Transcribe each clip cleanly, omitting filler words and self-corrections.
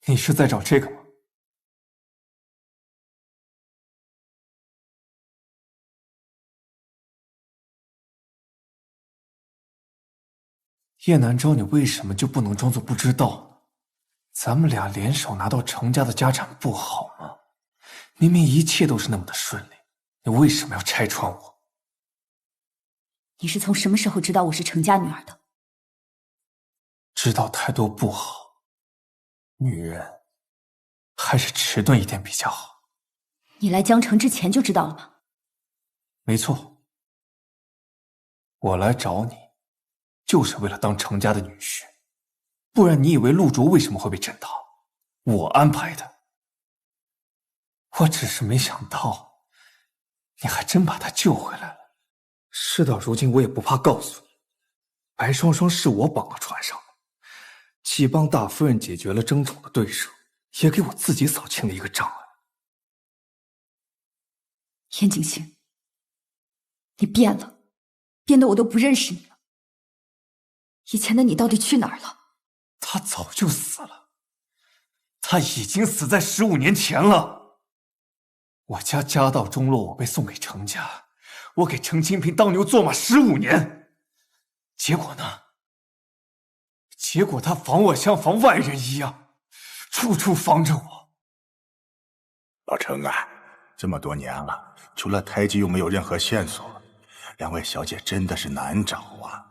你是在找这个吗？叶南昭，你为什么就不能装作不知道呢？咱们俩联手拿到程家的家产不好吗？明明一切都是那么的顺利，你为什么要拆穿我？你是从什么时候知道我是程家女儿的？知道太多不好，女人还是迟钝一点比较好。你来江城之前就知道了吗？没错，我来找你，就是为了当程家的女婿。不然你以为陆卓为什么会被震倒？我安排的。我只是没想到，你還真把他救回來了。事到如今，我也不怕告訴你，白雙雙是我綁到船上的，既幫大夫人解決了爭寵的對手，也給我自己掃清了一個障礙。嚴景行，你變了，變得我都不認識你了。以前的你到底去哪兒了？他早就死了，他已經死在15年前了。我家家道中落，我被送給程家，我給程清平當牛做馬15年，結果呢？結果他防我像防外人一樣，處處防着我。老程啊，這麼多年了，除了胎記又沒有任何線索，兩位小姐真的是難找啊。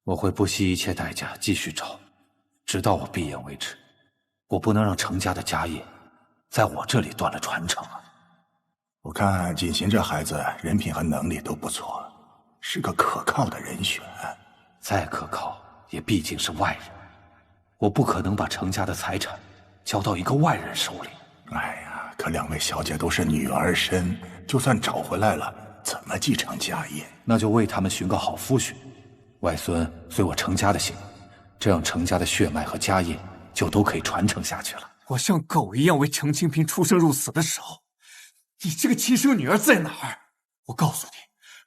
我會不惜一切代價繼續找，直到我閉眼為止。我不能讓程家的家業在我這裡斷了傳承啊！我看景行這孩子人品和能力都不錯，是個可靠的人選。再可靠，也畢竟是外人。我不可能把程家的財產交到一個外人手裡。哎呀，可兩位小姐都是女兒身，就算找回來了，怎麼繼承家業？那就為他們尋個好夫婿，外孫隨我程家的姓，這樣程家的血脈和家業就都可以傳承下去了。我像狗一樣為程清平出生入死的時候，你這個親生女兒在哪兒？我告訴你，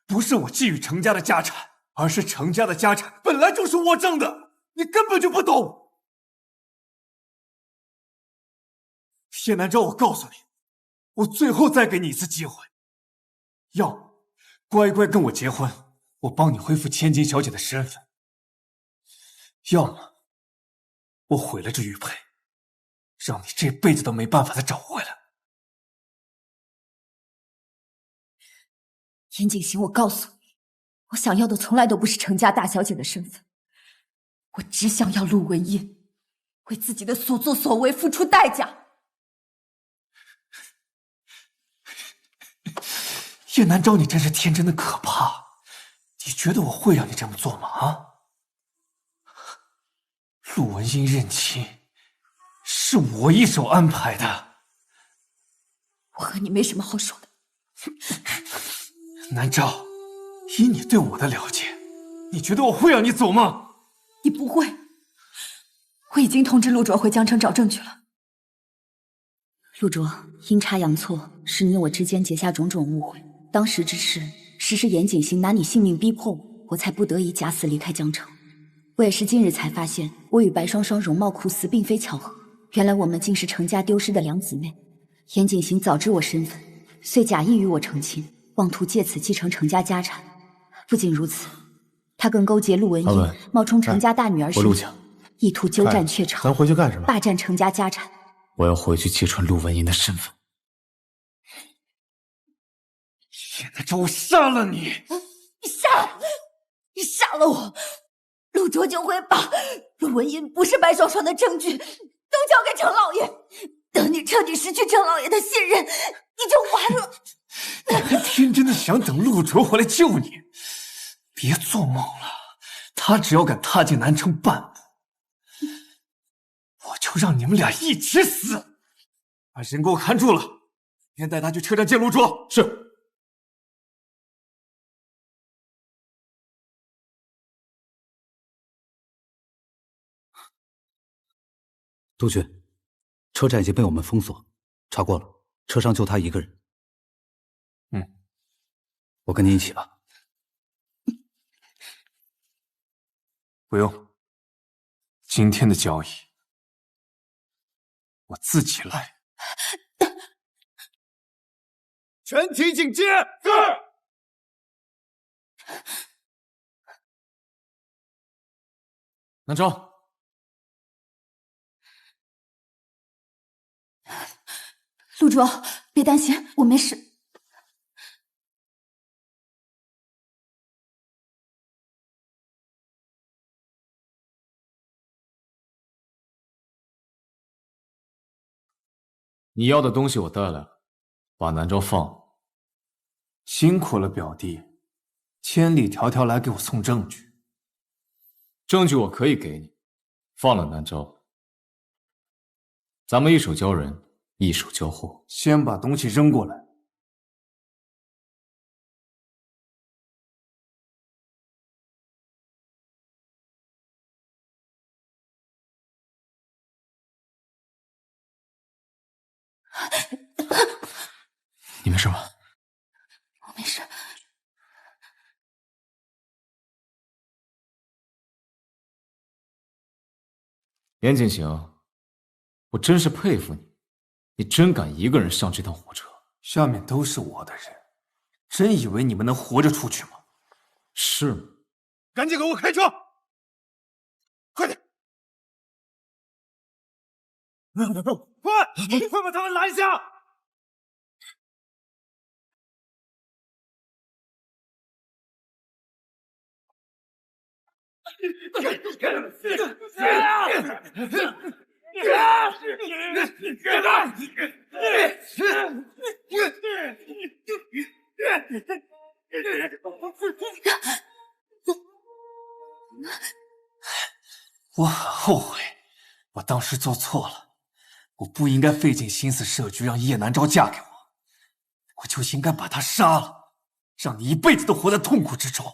不是我覬覦程家的家產，而是程家的家產本來就是我掙的，你根本就不懂。葉南昭，我告訴你，我最後再給你一次機會，要麼乖乖跟我結婚，我幫你恢復千金小姐的身份；要麼我毀了這玉佩，讓你這輩子都沒辦法再找回來。嚴景行，我告訴你，我想要的從來都不是程家大小姐的身份，我只想要陸文印為自己的所作所為付出代價。葉南昭，你真是天真的可怕！你覺得我會讓你這麼做嗎？啊？陸文印認親是我一手安排的。我和你沒什麼好說的。南昭，以你對我的了解，你覺得我會讓你走嗎？你不會。我已經通知陸卓回江城找證據了。陸卓，陰差陽錯，是你我之間結下種種誤會。當時之事，實是嚴景行拿你性命逼迫我，我才不得已假死離開江城。我也是近日才發現，我與白雙雙容貌酷似，並非巧合。原來我們竟是程家丟失的兩姊妹。嚴景行早知我身份，遂假意與我成親，妄圖借此繼承程家家產。不僅如此，他更勾結陸文印，冒充程家大女兒身份，意圖鳩佔鵲巢。咱回去幹什麼？霸佔程家家產。我要回去揭穿陸文印的身份。葉南昭，我殺了你！你殺了我，陸卓就會把陸文印不是白雙雙的證據都交給程老爺。等你徹底失去程老爺的信任，你就完了。你還天真的想等陸卓回來救你？別做夢了，他只要敢踏進南城半步，我就讓你們倆一起死。把人給我看住了，明天帶他去車站見陸卓。是。督軍，車站已經被我們封鎖，查過了，車上就他一個人。我跟你一起吧。不用，今天的交易我自己来。全体警戒！是。南昭，陆卓，别担心，我没事。你要的东西我带来了，把南昭放了。辛苦了，表弟，千里迢迢来给我送证据。证据我可以给你，放了南昭。咱们一手交人，一手交货。先把东西扔过来。你没事吗？我没事。严景行，我真是佩服你，你真敢一个人上这趟火车。下面都是我的人，真以为你们能活着出去吗？是吗？赶紧给我开车！快点！快把他们拦下！我很后悔，我当时做错了，我不应该费尽心思设局让叶南昭嫁给我，我就应该把她杀了，让你一辈子都活在痛苦之中。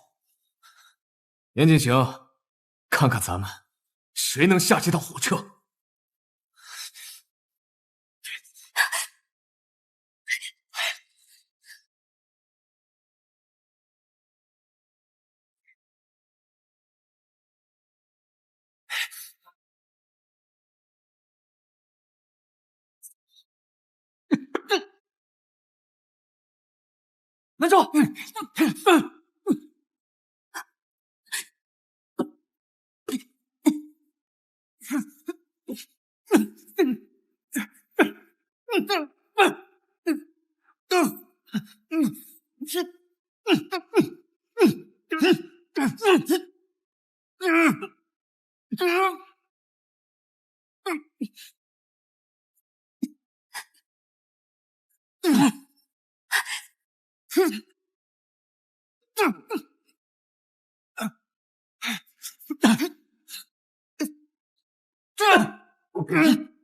严景行，看看咱们谁能下这趟火车。南昭，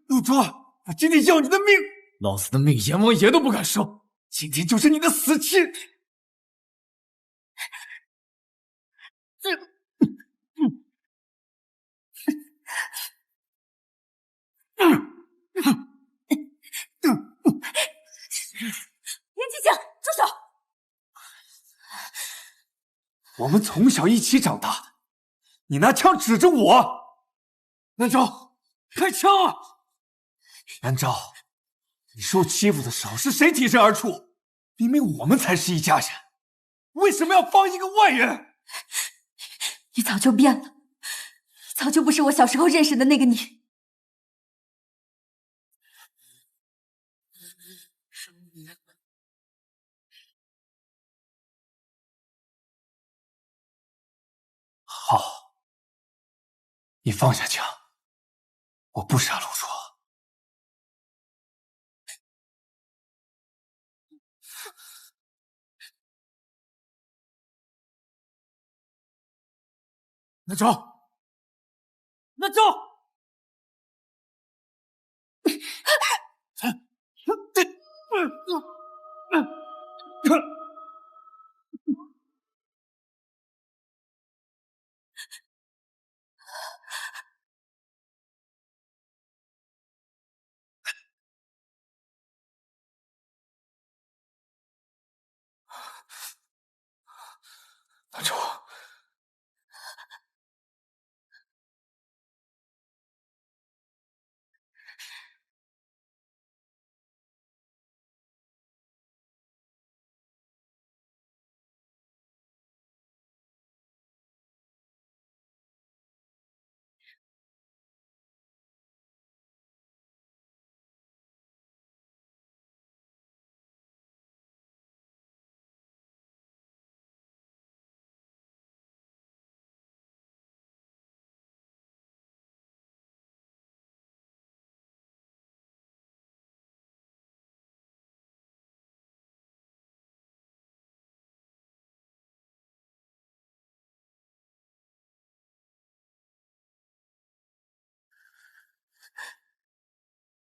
陆卓，我今天要你的命！老子的命阎王爷都不敢收，今天就是你的死期！严景行，住手！我们从小一起长大的，你拿枪指着我！南昭，开槍啊！南昭，你受欺負的時候是誰挺身而出？明明我們才是一家人，為什麼要幫一個外人？你早就變了，早就不是我小時候認識的那個你。好，你放下槍，我不殺陸卓。南昭，南昭！南昭。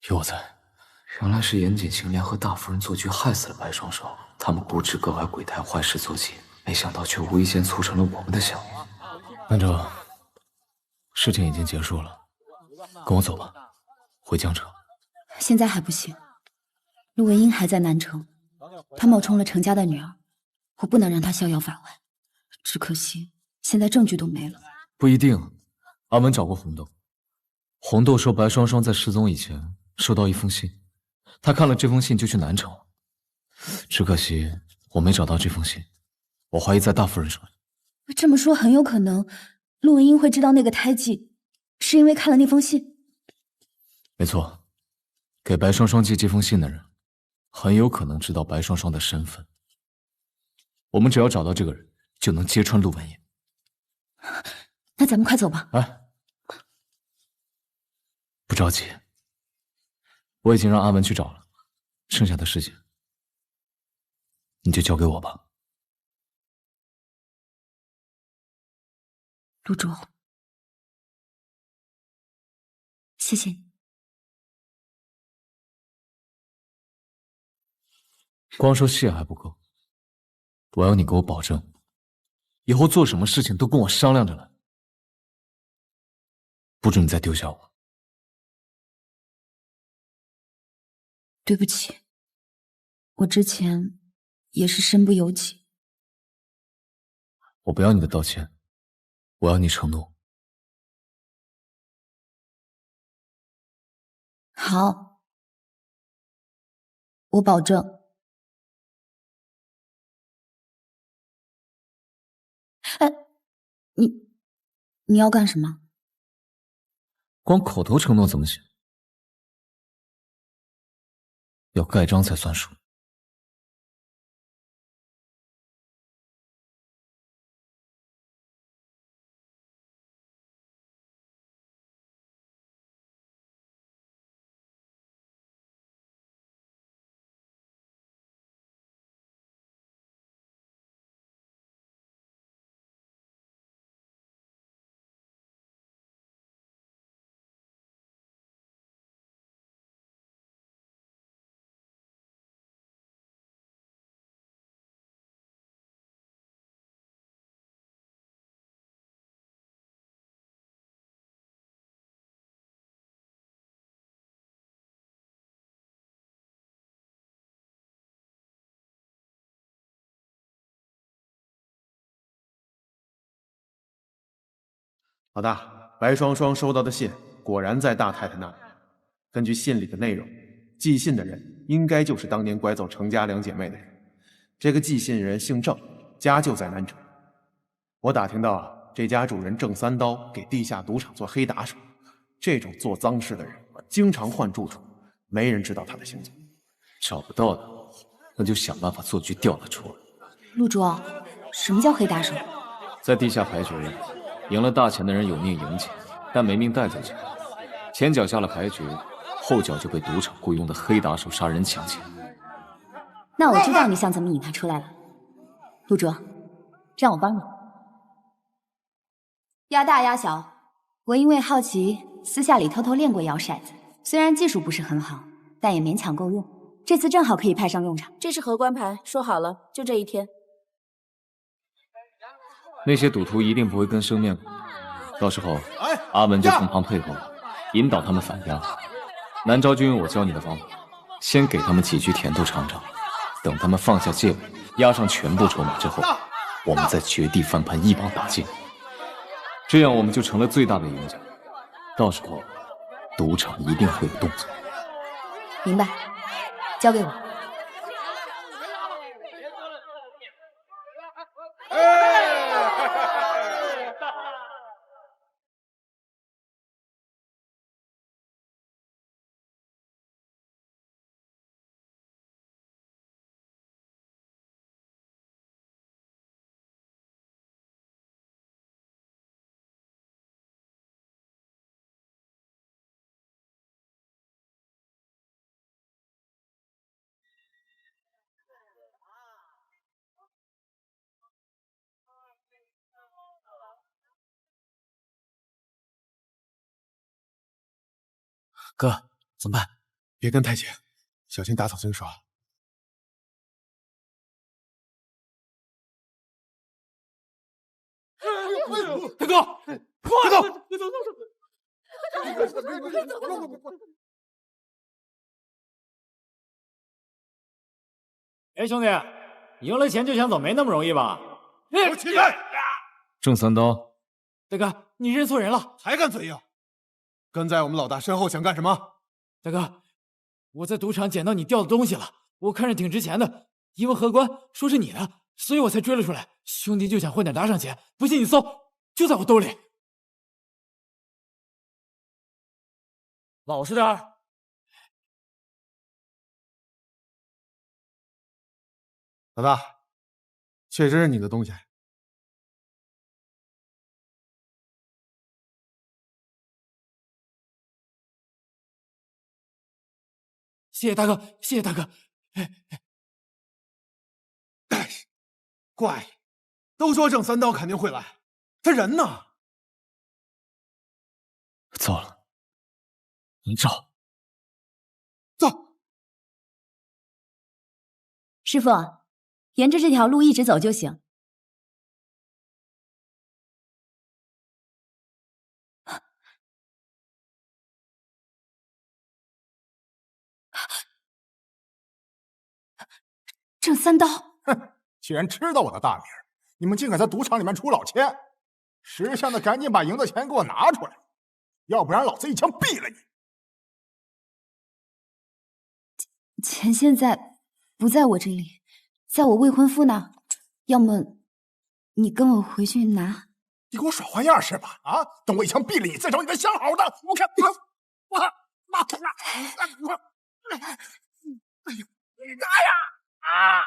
有我在，原来是严谨行联合大夫人做局害死了白双双，他们固执各怀鬼胎，坏事做尽，没想到却无意间促成了我们的相遇。南州，事情已经结束了，跟我走吧，回江城。现在还不行，陆文英还在南城，她冒充了程家的女儿，我不能让她逍遙法外。只可惜现在证据都没了。不一定，阿文找过红豆，红豆说白双双在失踪以前收到一封信，他看了这封信就去南城了。只可惜我没找到这封信，我怀疑在大夫人手里。这么说，很有可能陆文英会知道那个胎记，是因为看了那封信。没错，給白雙雙寄這封信的人，很有可能知道白雙雙的身份。我們只要找到這個人，就能揭穿陸文英。那咱們快走吧。哎，不着急，我已經讓阿文去找了，剩下的事情你就交給我吧。陸卓，謝謝你。光說謝還不夠，我要你給我保證，以後做什麼事情都跟我商量着來，不准你再丟下我。對不起，我之前也是身不由己。我不要你的道歉，我要你承諾。好，我保證。哎，你要幹什麼？光口頭承諾怎麼行？要蓋章才算數。老大，白雙雙收到的信果然在大太太那裡。根據信裡的內容，寄信的人應該就是當年拐走程家兩姐妹的人。這個寄信人姓鄭，家就在南城。我打聽到，這家主人鄭三刀給地下賭場做黑打手，這種做髒事的人經常換住處，沒人知道他的行蹤。找不到的，那就想辦法做局調了出來。陸卓，什麼叫黑打手？在地下牌局裡，贏了大錢的人有命贏錢，但沒命帶走錢。前腳下了牌局，後腳就被賭場僱傭的黑打手殺人搶錢。那我知道你想怎麼引他出來了。陸卓，讓我幫你。壓大壓小，我因為好奇，私下裡偷偷練過搖骰子，雖然技術不是很好，但也勉強夠用。這次正好可以派上用場。這是荷官牌，說好了，就這一天。那些賭徒一定不會跟生面孔，到時候阿文就從旁配合我，引導他們反壓。南昭就用我教你的方法，先給他們幾局甜頭嘗嘗，等他們放下戒備，押上全部籌碼之後，我們再絕地翻盤，一網打盡。這樣我們就成了最大的贏家。到時候賭場一定會有動作。明白，交給我。哥，怎麼辦？別跟太姐，小心打草驚蛇。大哥，快走！哎，兄弟，赢了钱就想走，没那么容易吧？我起来！郑三刀，大哥，你认错人了，还敢嘴硬？跟在我们老大身后想干什么？大哥，我在赌场捡到你掉的东西了，我看着挺值錢的，一問荷官說是你的，所以我才追了出來。兄弟就想混點打賞錢，不信你搜，就在我兜裡。老實點。老大，確實是你的東西。謝謝大哥，謝謝大哥。怪，都說鄭三刀肯定會來，他人呢？糟了，你找。走。師傅，沿着這條路一直走就行。鄭三刀，哼，既然知道我的大名，你們竟敢在賭場裡面出老千，識相的趕緊把贏的錢給我拿出來，要不然老子一槍斃了你。錢現在不在我這裡，在我未婚夫那，要麼你跟我回去拿。你給我耍花樣是吧？啊，等我一槍斃了你，再找你的相好的。我看哎呀！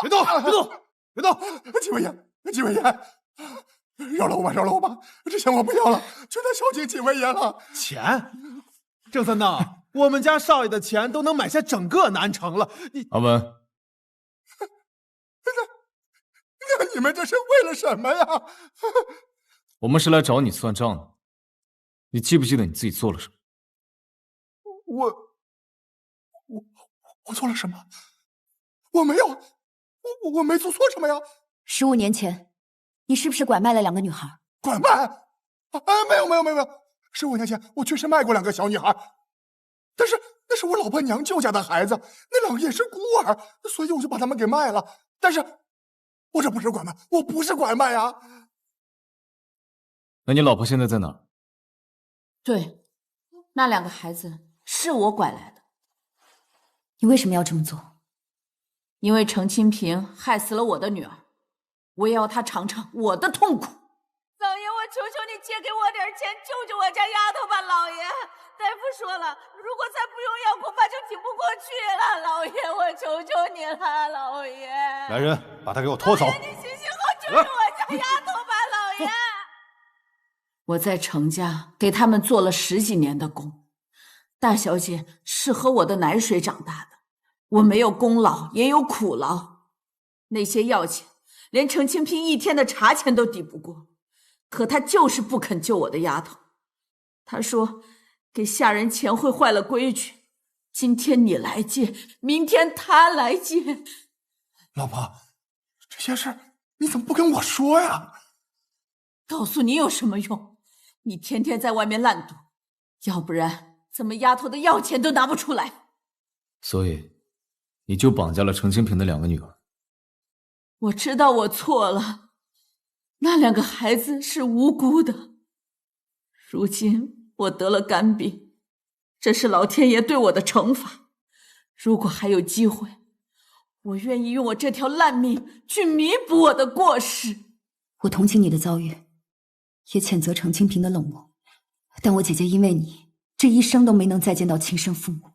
別動！別動！別動！幾位爺，幾位爺，饒了我吧，饒了我吧！這錢我不要了，全在小姐幾位爺了。錢？鄭三刀，我們家少爺的錢都能買下整個南城了。阿文，那你們這是為了什麼呀？我們是來找你算賬的。你記不記得你自己做了什麼？我做了什麼？我沒有，我沒做錯什麼呀。15年前，你是不是拐賣了2個女孩？拐賣？沒有。15年前我確實賣過2個小女孩，但是那是我老婆娘舅家的孩子，那2個也是孤兒，所以我就把他們給賣了。但是，我這不是拐賣，我不是拐賣啊。那你老婆現在在哪兒？對，那2個孩子是我拐來的。你為什麼要這麼做？因為程清平害死了我的女兒，我也要她嘗嘗我的痛苦。老爺，我求求你借給我點錢，救救我家丫頭吧，老爺。大夫說了，如果再不用藥，恐怕就挺不過去了。老爺，我求求你了，老爺。來人，把他給我拖走。你行行好，救救我家丫頭吧，老爺。我在程家給他們做了10幾年的工，大小姐是喝我的奶水長大的，我沒有功勞也有苦勞。那些藥錢連程清平1天的茶錢都抵不過，可他就是不肯救我的丫頭。他說給下人錢會壞了規矩，今天你來借，明天他來借。老婆，這些事你怎麼不跟我說呀？告訴你有什麼用？你天天在外面爛賭，要不然怎麼丫頭的藥錢都拿不出來？所以你就綁架了程清平的2個女兒。我知道我錯了，那2個孩子是無辜的。如今我得了肝病，這是老天爺對我的懲罰。如果還有機會，我願意用我這條爛命去彌補我的過失。我同情你的遭遇，也譴責程清平的冷漠，但我姐姐因為你，這一生都沒能再見到親生父母。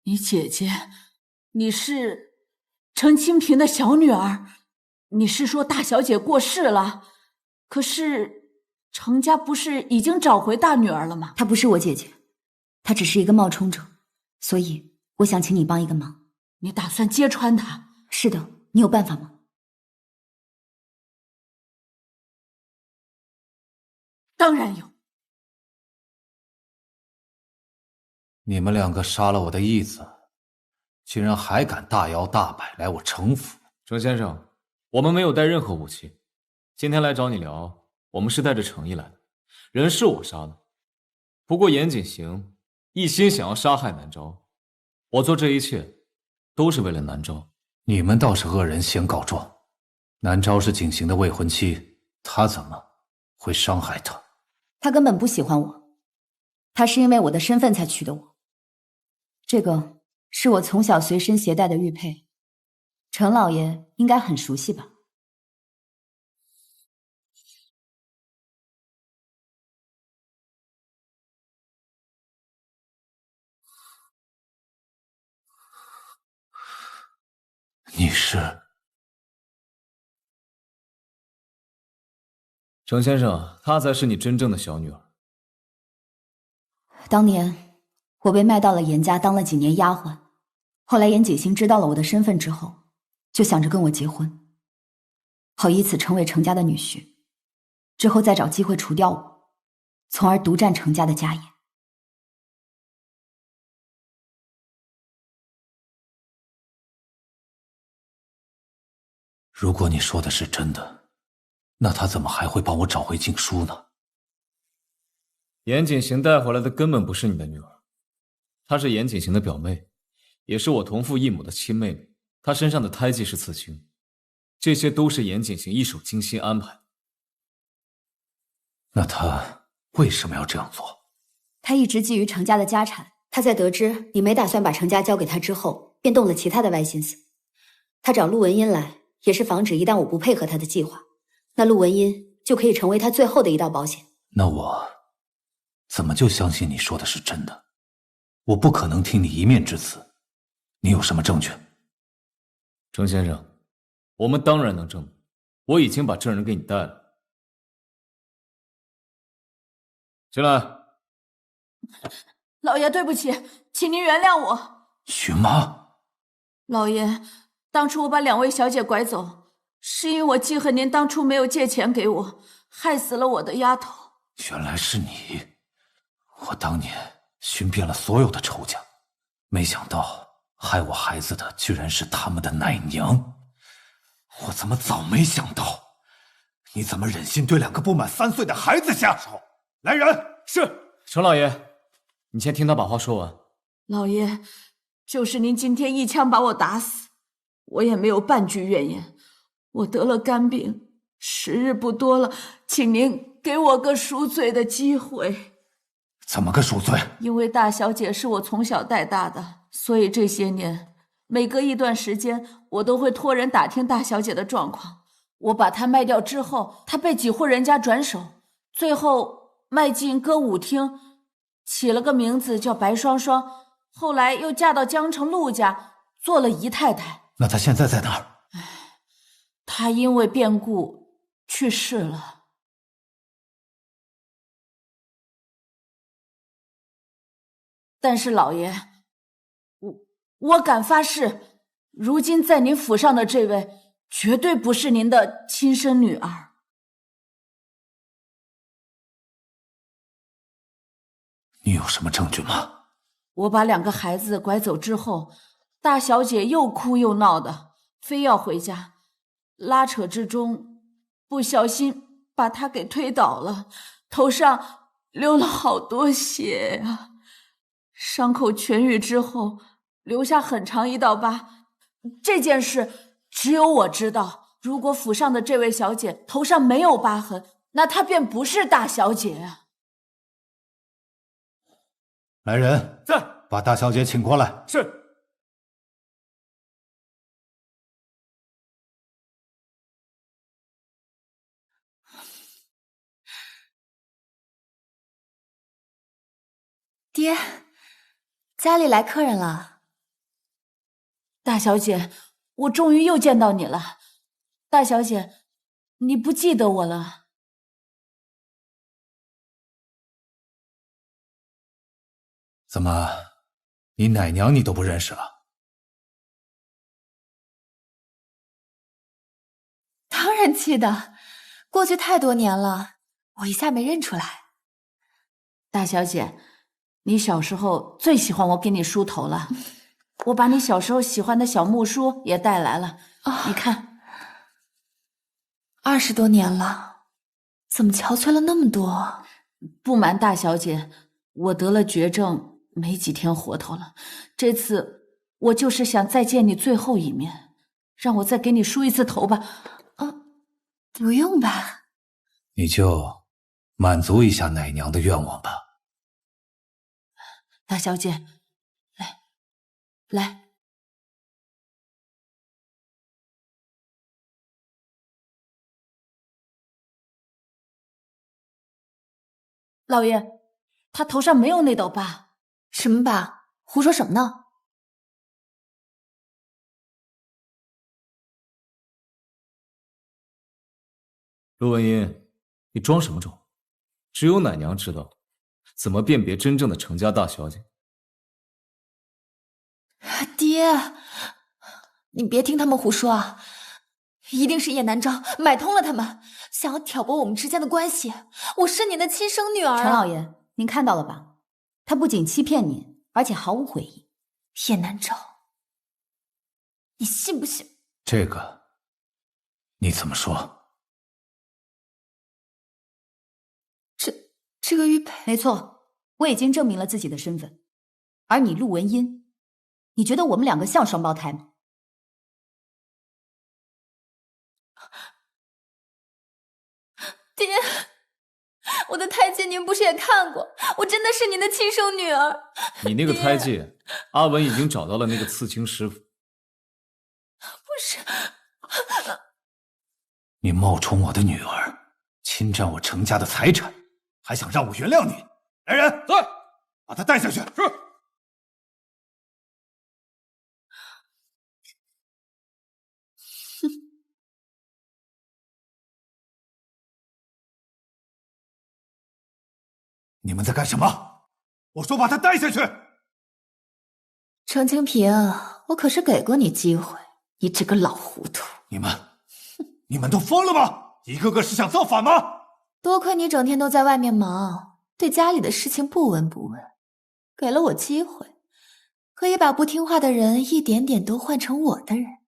你姐姐，你是程清平的小女兒？你是說大小姐過世了？可是程家不是已經找回大女兒了嗎？她不是我姐姐，她只是一個冒充者，所以我想請你幫一個忙。你打算揭穿她？是的，你有辦法嗎？当然有。你们两个杀了我的义子，竟然还敢大摇大摆来我城府。程先生，我们没有带任何武器，今天来找你聊，我们是带着诚意来的。人是我杀的，不过严谨行一心想要杀害南昭，我做这一切都是为了南昭。你们倒是恶人先告状，南昭是景行的未婚妻，他怎么会傷害她？他根本不喜歡我，他是因為我的身份才娶的我。這個是我從小隨身攜帶的玉佩，程老爺應該很熟悉吧？你是？程先生，她才是你真正的小女兒。當年我被賣到了嚴家當了幾年丫鬟，後來嚴景行知道了我的身份之後，就想着跟我結婚，好以此成為程家的女婿，之後再找機會除掉我，從而獨佔程家的家業。如果你說的是真的，那他怎麼還會幫我找回靜書呢？嚴景行帶回來的根本不是你的女兒，她是嚴景行的表妹，也是我同父異母的親妹妹。她身上的胎記是刺青，這些都是嚴景行一手精心安排。那他為什麼要這樣做？他一直覬覦程家的家產，他在得知你沒打算把程家交給他之後，便動了其他的歪心思。他找陸文英來，也是防止一旦我不配合他的計劃，那陸文英就可以成為他最後的一道保險。那我怎麼就相信你說的是真的？我不可能聽你一面之詞，你有什麼證據？程先生，我們當然能證明，我已經把證人給你帶了。進來。老爺，對不起，請您原諒我。許媽。老爺，當初我把兩位小姐拐走，是因為我記恨您當初沒有借錢給我，害死了我的丫頭。原來是你。我當年尋遍了所有的仇家，沒想到害我孩子的居然是他們的奶娘。我怎麼早沒想到？你怎麼忍心對兩個不滿3歲的孩子下手？來人！是。程老爺，你先聽他把話說完。老爺，就是您今天一槍把我打死，我也沒有半句怨言。我得了肝病，時日不多了，請您給我個贖罪的機會。怎麼個贖罪？因為大小姐是我從小帶大的，所以這些年每隔一段時間，我都會托人打聽大小姐的狀況。我把她賣掉之後，她被幾戶人家轉手，最後賣進歌舞廳，起了個名字叫白雙雙，後來又嫁到江城陸家，做了姨太太。那她現在在哪兒？她因為變故去世了。但是老爺，我敢發誓，如今在您府上的這位絕對不是您的親生女兒。你有什麼證據嗎？我把兩個孩子拐走之後，大小姐又哭又鬧的，非要回家，拉扯之中不小心把她給推倒了，頭上流了好多血啊。傷口痊癒之後，留下很長一道疤。這件事只有我知道。如果府上的這位小姐頭上沒有疤痕，那她便不是大小姐啊。來人，在，把大小姐請過來。是。爹。家裡來客人了。大小姐，我終於又見到你了。大小姐，你不記得我了？怎麼，你奶娘你都不認識了？當然記得，過去太多年了，我一下没認出來。大小姐，你小時候最喜歡我給你梳頭了，我把你小時候喜歡的小木梳也帶來了。你看，20多年了，怎麼憔悴了那麼多？不瞞大小姐，我得了絕症，沒幾天活頭了。這次我就是想再見你最後一面，讓我再給你梳一次頭吧。不用吧？你就滿足一下奶娘的願望吧。大小姐，來。老爺，他頭上沒有那道疤。什麼疤？胡說什麼呢？陸文英，你裝什麼裝？只有奶娘知道怎麼辨別真正的程家大小姐。爹，你別聽他們胡說啊！一定是葉南昭買通了他們，想要挑撥我們之間的關係。我是您的親生女兒啊！陳老爺，您看到了吧？他不僅欺騙您，而且毫無悔意。葉南昭，你信不信？這個你怎麼說？這個玉佩，沒錯，我已經證明了自己的身份。而你陸文音，你覺得我們兩個像雙胞胎嗎？爹，我的胎記您不是也看過？我真的是您的親生女兒。你那個胎記，阿文已經找到了那個刺青師傅。不是，你冒充我的女兒，侵占我程家的財產，還想讓我原諒你？來人，在，把他帶下去。是。你們在幹什麼？我說把他帶下去。程清平，我可是給過你機會，你這個老糊塗。你們都瘋了嗎？一個個是想造反嗎？多虧你整天都在外面忙，對家裡的事情不聞不問，給了我機會，可以把不聽話的人一點點都換成我的人。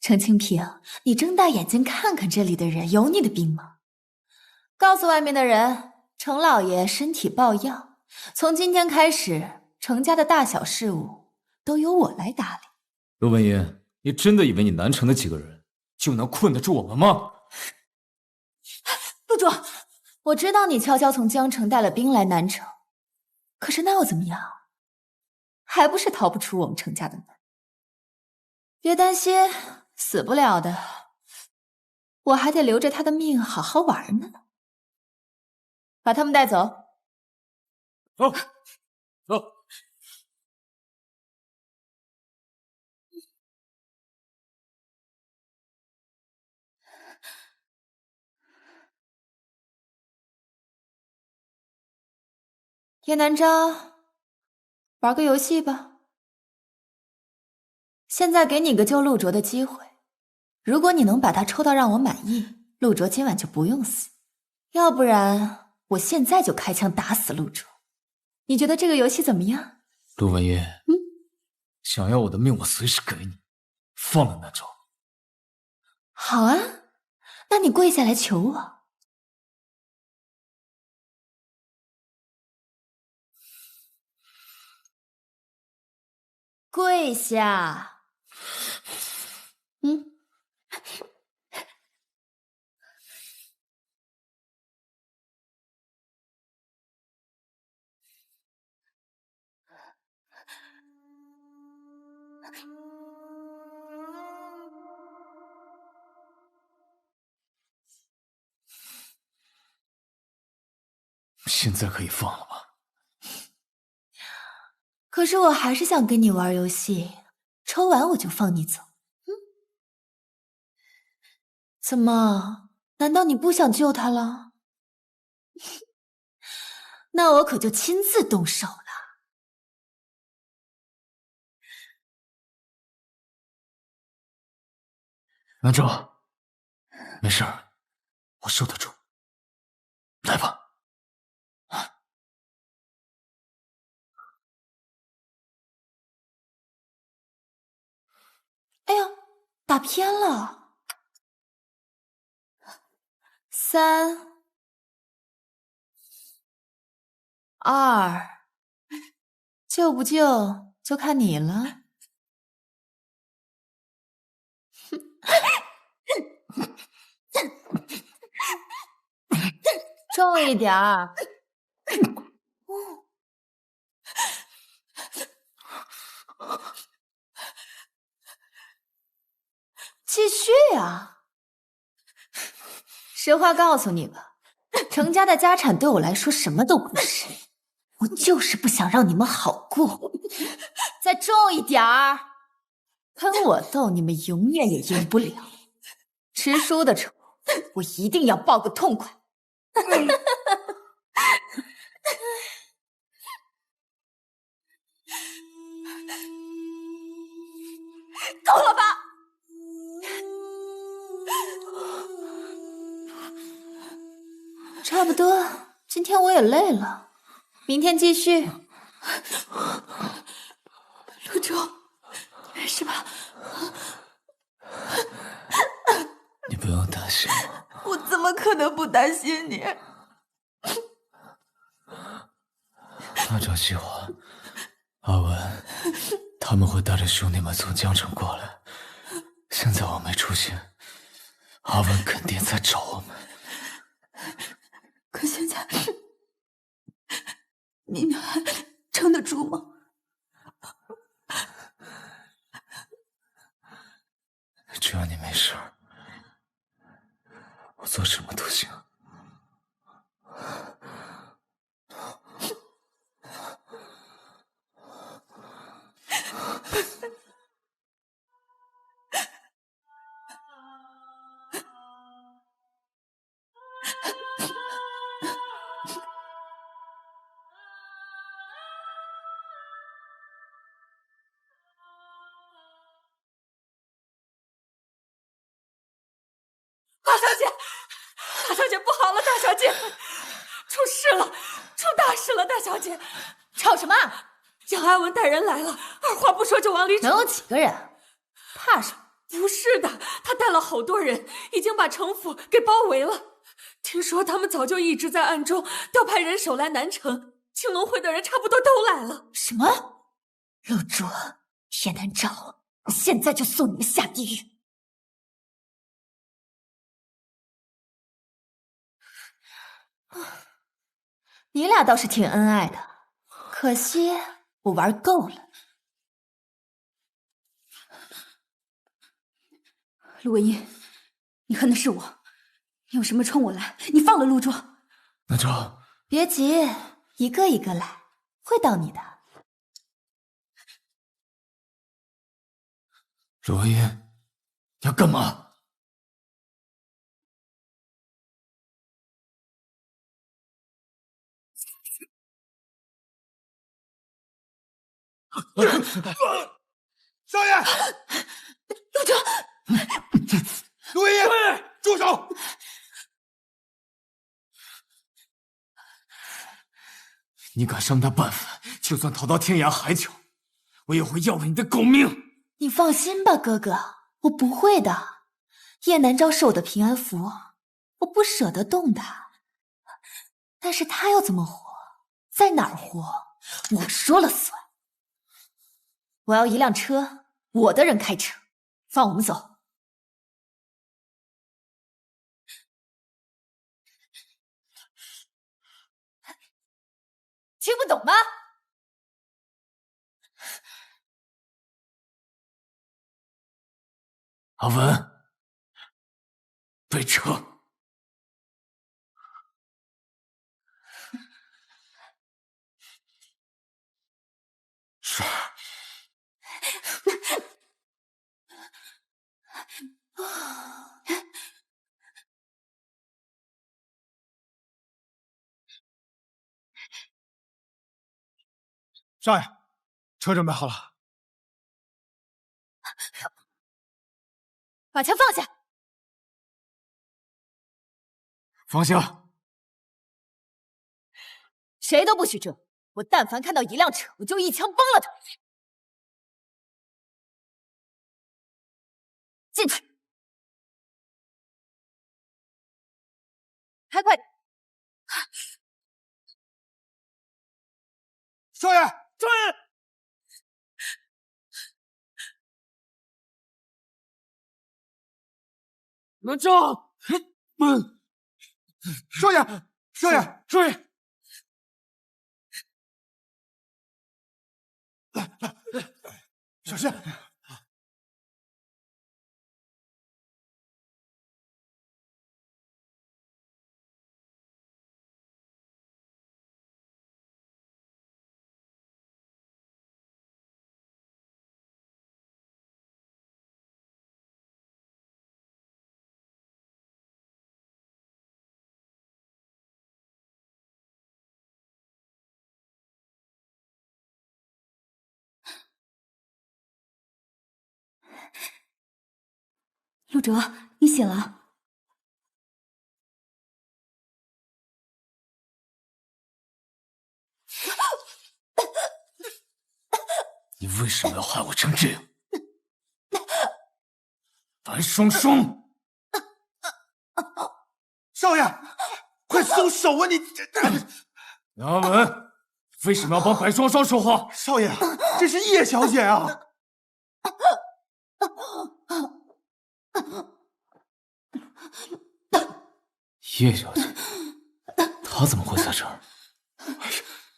程清平，你睜大眼睛看看這裡的人，有你的病嗎？告訴外面的人，程老爺身體抱恙，從今天開始，程家的大小事務都由我來打理。陸文音，你真的以為你南城的幾個人就能困得住我們嗎？陸主，我知道你悄悄從江城帶了兵來南城，可是那又怎麼樣？還不是逃不出我們程家的門。別擔心，死不了的，我還得留着他的命好好玩呢。把他們帶走。走，走。叶南昭，玩個遊戲吧。現在給你個救陸卓的機會，如果你能把他抽到讓我滿意，陸卓今晚就不用死；要不然，我現在就開槍打死陸卓。你覺得這個遊戲怎麼樣？陸文音，想要我的命，我隨時給你。放了南昭。好啊，那你跪下來求我。跪下。现在可以放了吗？可是我還是想跟你玩遊戲，抽完我就放你走。怎麼？難道你不想救他了？那我可就親自動手了。南昭，沒事兒，我受得住。來吧。哎呀，打偏了。3、2，救不救就看你了。重一点儿。继續啊！實話告訴你吧，程家的家產對我來說什麼都不是，我就是不想讓你們好過。再重一點兒，跟我鬥，你們永遠也贏不了。吃輸的仇，我一定要報個痛快。夠了吧？差不多，今天我也累了，明天繼續。陸舟，沒事吧？你不用擔心我。我怎麼可能不擔心你？按照計劃，阿文他們會帶着兄弟們從江城過來。現在我沒出現，阿文肯定在找我們。可現在，你們還撐得住嗎？只要你沒事，我做什麼都行。大小姐不好了，大小姐，出事了，出大事了，大小姐！吵什么？杨阿文带人来了，二話不說就往裡闖。能有幾個人？怕什麼？不是的，他帶了好多人，已經把城府給包圍了。聽說他們早就一直在暗中調派人手來南城，青龍會的人差不多都來了。什麼？陸卓，葉南昭，我現在就送你們下地獄！你倆倒是挺恩愛的，可惜我玩夠了。陸文英，你恨的是我，你有什麼衝我來？你放了陸卓。南昭，別急，一個一個來，會到你的。陸文英，你要幹嘛？少爺，陸卓，陸文英，住手！你敢傷他半分，就算逃到天涯海角，我也會要了你的狗命！你放心吧，哥哥，我不會的。葉南昭是我的平安符，我不捨得動他。但是他要怎麼活，在哪兒活，我說了算。我要一輛車，我的人開車，放我們走。聽不懂嗎？阿文，備車。是。少爺，車準備好了。把槍放下！放下！誰都不許這！我但凡看到一輛車，我就一槍崩了他！进去，还快！少爷，少爷，南诏，少爷，少爷，少爷，来，小心！陆哲，你醒了。你为什么要害我成这样？白双双，少爷，快松手啊你！杨安文，为什么要帮白双双说话？少爷，这是叶小姐啊！叶小姐，她怎么会在这兒？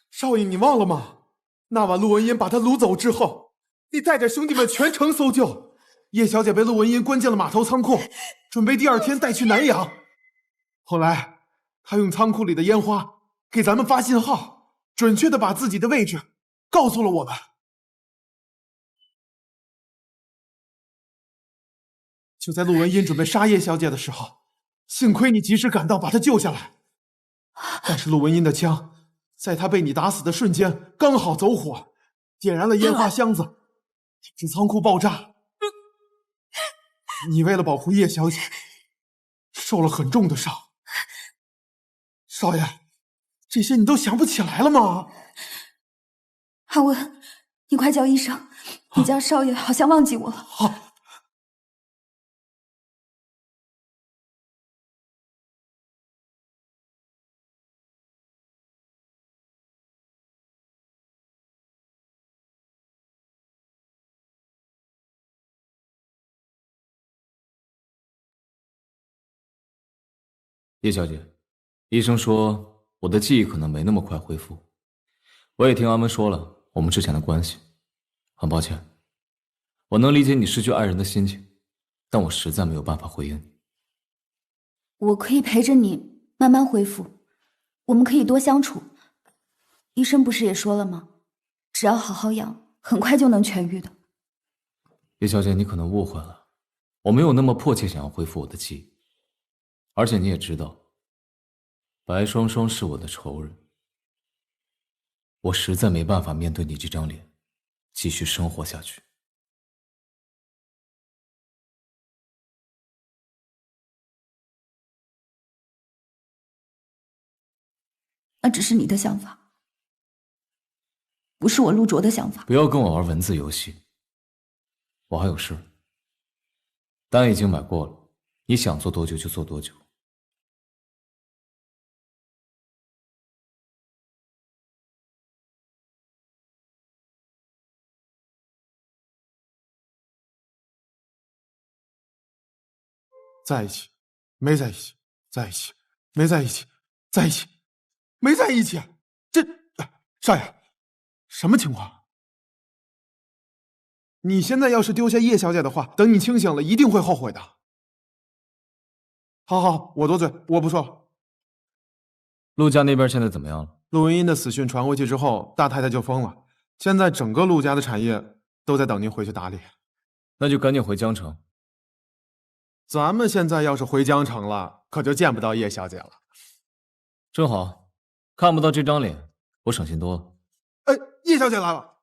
少爺，你忘了嗎？那晚陸文英把她擄走之後，你帶着兄弟們全城搜救，葉小姐被陸文英關進了碼頭倉庫，準備第二天帶去南洋。後來，她用倉庫裡的煙花給咱們發信號，準確地把自己的位置告訴了我們。就在陸文英準備殺葉小姐的時候，幸虧你及時趕到，把她救下來。但是陸文英的槍在她被你打死的瞬間剛好走火，點燃了煙花箱子，導致倉庫爆炸。你為了保護葉小姐，受了很重的傷。少爺，這些你都想不起來了嗎？阿文，你快叫醫生，你家少爺好像忘記我了。好。叶小姐，醫生說我的記憶可能沒那麼快恢復。我也聽阿門說了我們之前的關係，很抱歉。我能理解你失去愛人的心情，但我實在沒有辦法回應你。我可以陪着你慢慢恢復，我們可以多相處。醫生不是也說了嗎？只要好好養，很快就能痊癒的。葉小姐，你可能誤會了，我沒有那麼迫切想要恢復我的記憶。而且你也知道，白雙雙是我的仇人，我實在沒辦法面對你這張臉，繼續生活下去。那只是你的想法，不是我陸卓的想法。不要跟我玩文字遊戲，我還有事。單已經買過了，你想做多久就做多久。在一起，沒在一起，在一起，沒在一起，在一起，沒在一起。這，少爺，什麼情況？你現在要是丟下葉小姐的話，等你清醒了，一定會後悔的。好，我多嘴，我不說了。陸家那邊現在怎麼樣了？陸文英的死訊傳回去之後，大太太就瘋了。現在整個陸家的產業都在等您回去打理。那就趕緊回江城。咱們現在要是回江城了，可就見不到葉小姐了。正好，看不到這張臉，我省心多了。葉小姐來了。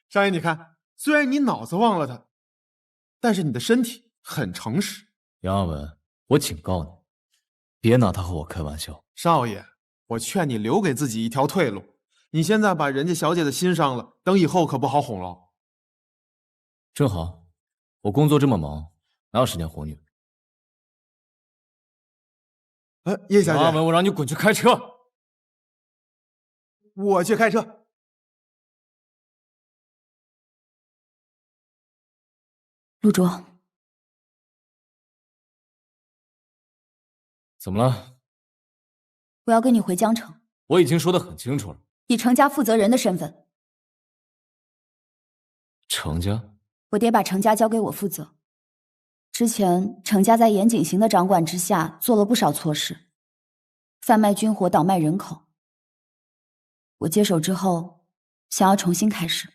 少爺，你看，雖然你腦子忘了她，但是你的身體很誠實。楊阿文，我警告你，別拿她和我開玩笑。少爺，我勸你留給自己一條退路。你現在把人家小姐的心傷了，等以後可不好哄了。正好，我工作這麼忙，哪有時間哄你？叶小姐，阿文，我讓你滚去開車。我去開車。陸卓，怎麼了？我要跟你回江城。我已經說得很清楚了，以程家負責人的身份。程家？我爹把程家交給我負責。之前程家在嚴景行的掌管之下做了不少錯事，贩賣軍火，倒賣人口。我接手之後，想要重新開始。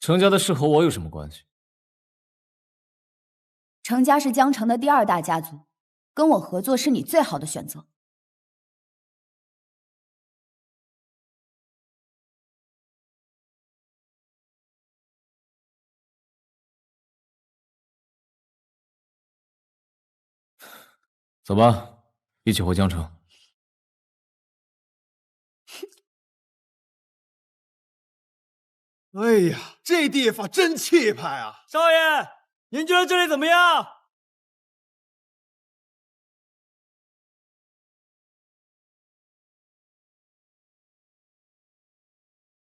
程家的事和我有什麼關係？程家是江城的第2大家族，跟我合作是你最好的選擇。走吧，一起回江城。哎呀，這地方真氣派啊！少爺，您覺得這裡怎麼樣？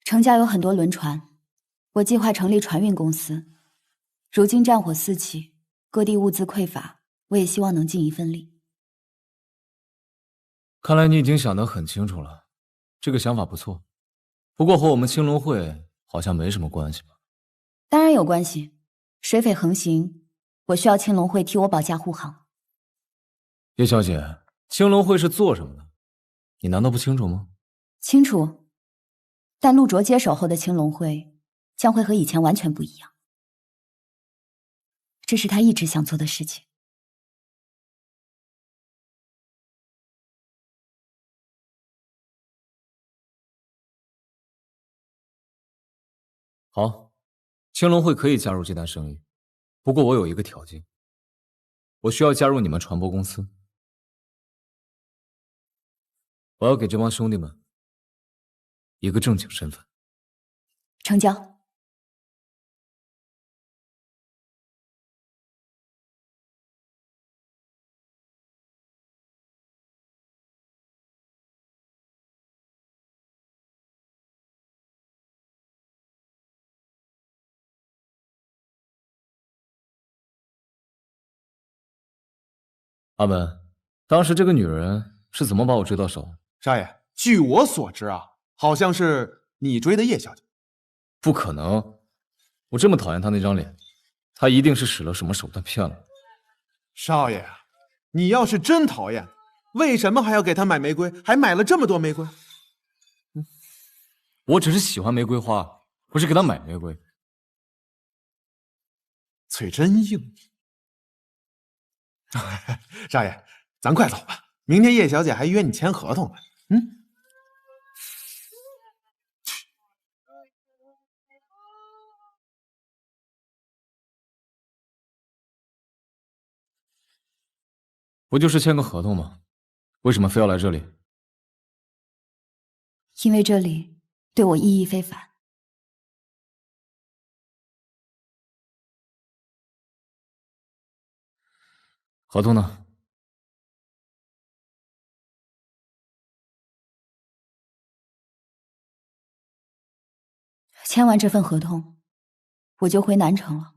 程家有很多輪船，我計劃成立船運公司。如今戰火四起，各地物資匱乏，我也希望能盡一份力。看來你已經想得很清楚了，這個想法不錯，不過和我們青龍會好像沒什麼關係吧？當然有關係，水匪橫行，我需要青龍會替我保駕護航。葉小姐，青龍會是做什麼的？你難道不清楚嗎？清楚，但陸卓接手後的青龍會將會和以前完全不一樣，這是他一直想做的事情。好，青龙会可以加入這單生意，不過我有一個條件，我需要加入你們船舶公司。我要給這幫兄弟們一個正經身份。成交。阿文，當時這個女人是怎麼把我追到手？少爺，據我所知啊，好像是你追的葉小姐。不可能，我這麼討厭她那張臉，她一定是使了什麼手段騙了我。少爺，你要是真討厭，為什麼還要給她買玫瑰，還買了這麼多玫瑰？我只是喜歡玫瑰花，不是給她買玫瑰。嘴真硬。少爺，咱快走吧，明天葉小姐還約你簽合同呢。不就是簽個合同嗎？為什麼非要來這裡？因為這裡對我意義非凡。合同呢？簽完這份合同，我就回南城了。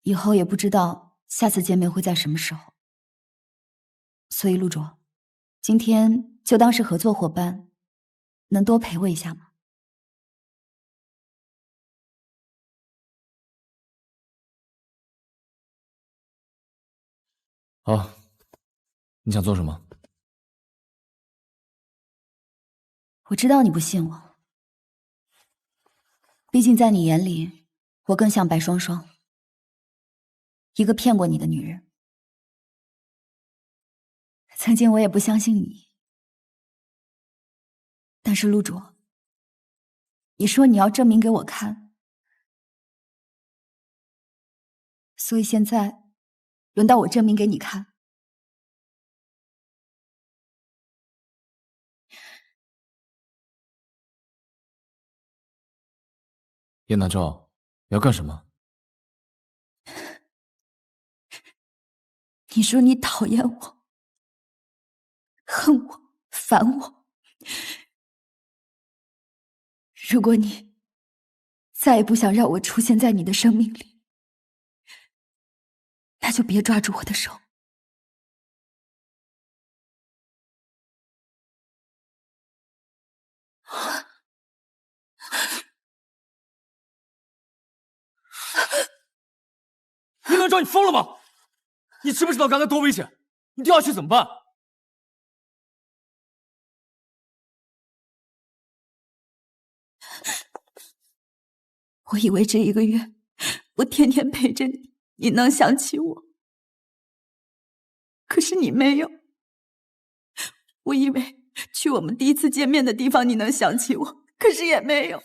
以後也不知道下次見面會在什麼時候。所以陸卓，今天就當是合作夥伴，能多陪我一下嗎？好，你想做什麼？我知道你不信我，畢竟在你眼裡，我更像白雙雙，一個騙過你的女人。曾經我也不相信你，但是陸卓，你說你要證明給我看，所以現在輪到我證明給你看。葉南照，要幹什麼？你说你讨厌我、恨我、烦我。如果你再也不想让我出现在你的生命裡，那就別抓住我的手。叶南昭，你疯了吗？你知不知道刚才多危险？你掉下去怎么办？我以为这1个月，我天天陪着你，你能想起我。可是你沒有。我以為去我們第1次見面的地方你能想起我，可是也沒有。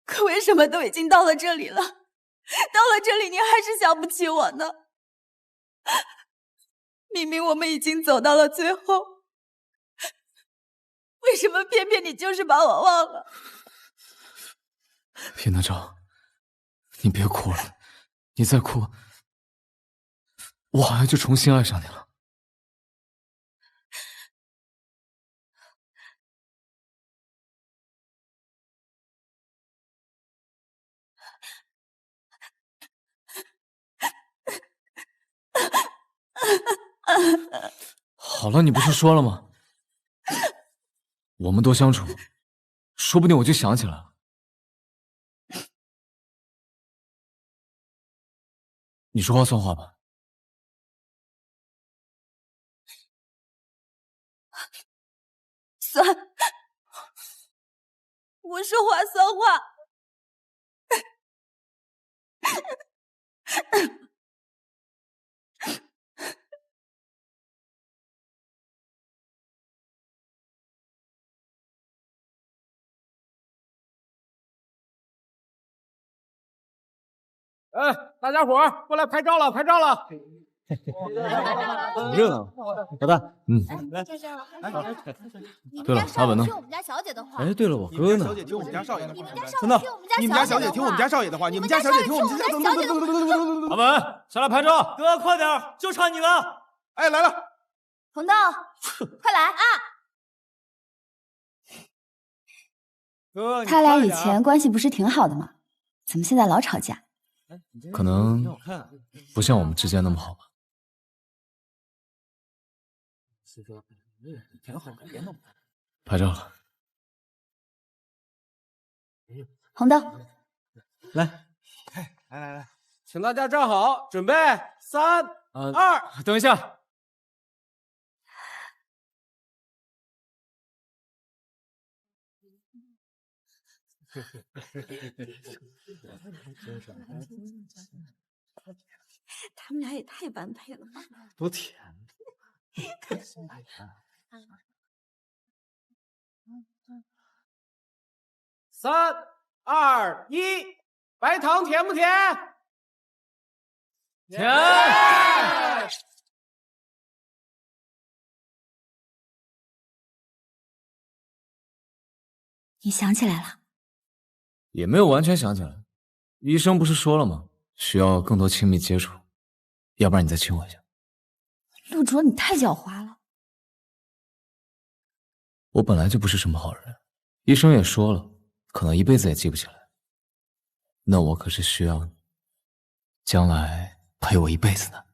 可為什麼都已經到了這裡了，到了這裡你還是想不起我呢？明明我們已經走到了最後，為什麼偏偏你就是把我忘了？葉南昭，你別哭了，你再哭，我好像就重新愛上你了。好了，你不是說了嗎？我們多相處，說不定我就想起來了。你說話算話吧。算，我說話算話。哎，大家伙兒過來拍照了，拍照了！熱鬧，老大，來，對了，阿文呢？聽我們家小姐的話。哎，對了，我哥呢？聽我們家少爺的話。真的，你們家小姐聽我們家少爺的話，你們家小姐聽我們家小姐的話。阿文，下來拍照。哥，快點，就差你了。哎，來了。紅豆，快來啊！哥，他倆以前關係不是挺好的嗎？怎麼現在老吵架？可能不像我們之間那麼好吧。拍照了。紅豆，來，請大家站好，準備3、2，等一下。他們倆也太般配了吧！多甜。3、2、1，白糖甜不甜？甜。你想起來了？也沒有完全想起來。醫生不是說了嗎？需要更多親密接觸，要不然你再親我一下。陸卓，你太狡猾了。我本來就不是什麼好人，醫生也說了，可能一輩子也記不起來。那我可是需要你，將來陪我一輩子呢。